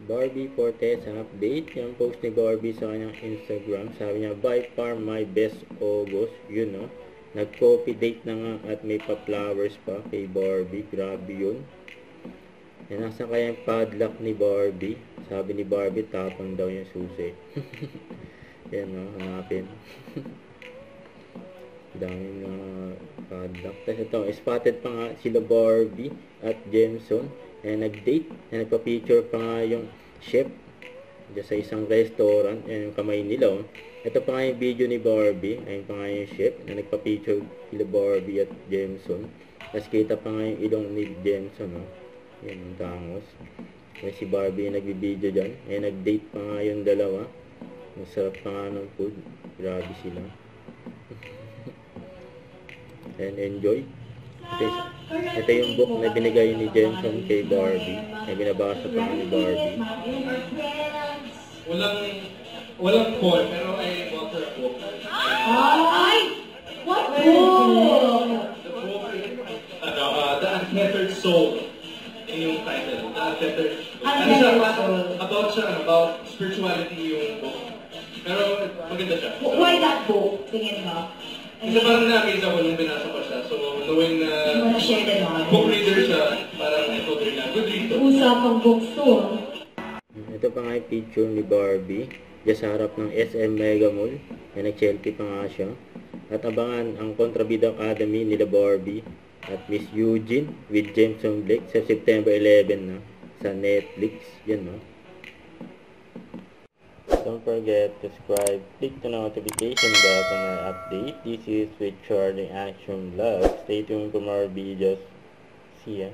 Barbie Fortes ang update. Yung post ni Barbie sa kanyang Instagram. Sabi niya, by far my best August. Yun, no? Nag-copy date na nga at may pa-flowers pa kay Barbie. Grabe yun. Yan, nasa kaya yung padlock ni Barbie. Sabi ni Barbie, tapon daw yung susi. Yan, no? Hanapin. Daming padlock. Tapos ito, spotted pa nga sila Barbie at Jameson. Nag-date. Nagpa-picture pa nga yung chef dyan sa isang restaurant. Yan yung kamay nila. Oh. Ito pa nga yung video ni Barbie. Ayun pa nga yung chef na nagpa-picture sila Barbie at Jameson. Tapos kita pa nga yung ilong ni Jameson. Oh. Yan yung tangos. May si Barbie yung nag-video dyan. Nag-date pa nga yung dalawa. Masarap pa nga ng food. Grabe sila. And enjoy. Ito yung book na binigay ni Jameson kay Barbie. Na binabasa pa ni Barbie. Walang call, pero I bought her a book. Ay! What book? The book, The Untethered Soul. Yun yung title. The Untethered Soul. About spirituality yung book. Pero maganda siya. Why that book? Tingin mo? Kasi parang na-amaze ako nung binasa ko siya. So, knowing na book reader siya, parang ito rin na good read. Usapang books to. Ito pa nga yung picture ni Barbie. Diyan sa harap ng SM Mega Mall. Nag-selfie pa nga siya. At abangan ang Kontrabida Academy nila Barbie at Miss Eugene with Jameson Blake sa September 11 na sa Netflix. Yan, no? Don't forget to subscribe, click the notification bell for more update. This is with Charlie Action Vlog. Stay tuned for more videos. See ya.